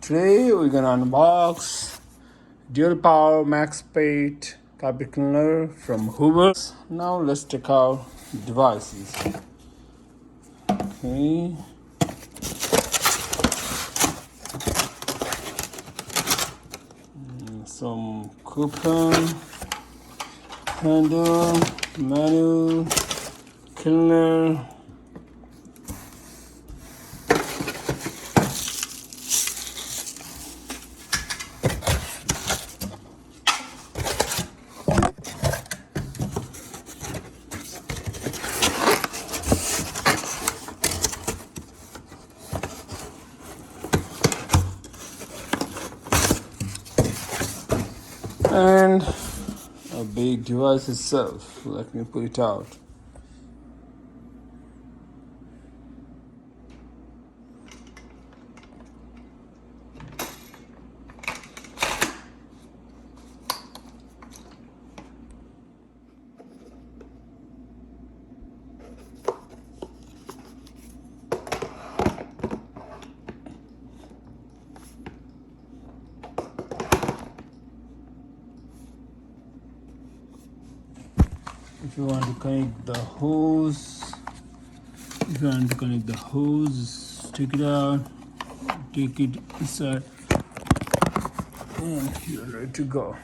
Today we're gonna unbox dual power max weight carpet cleaner from Hoover. Now let's check out devices. Okay. Some coupon, handle, manual, cleaner. And a big device itself. Let me put it out. If you want to connect the hose, take it out, take it inside, and you're ready to go.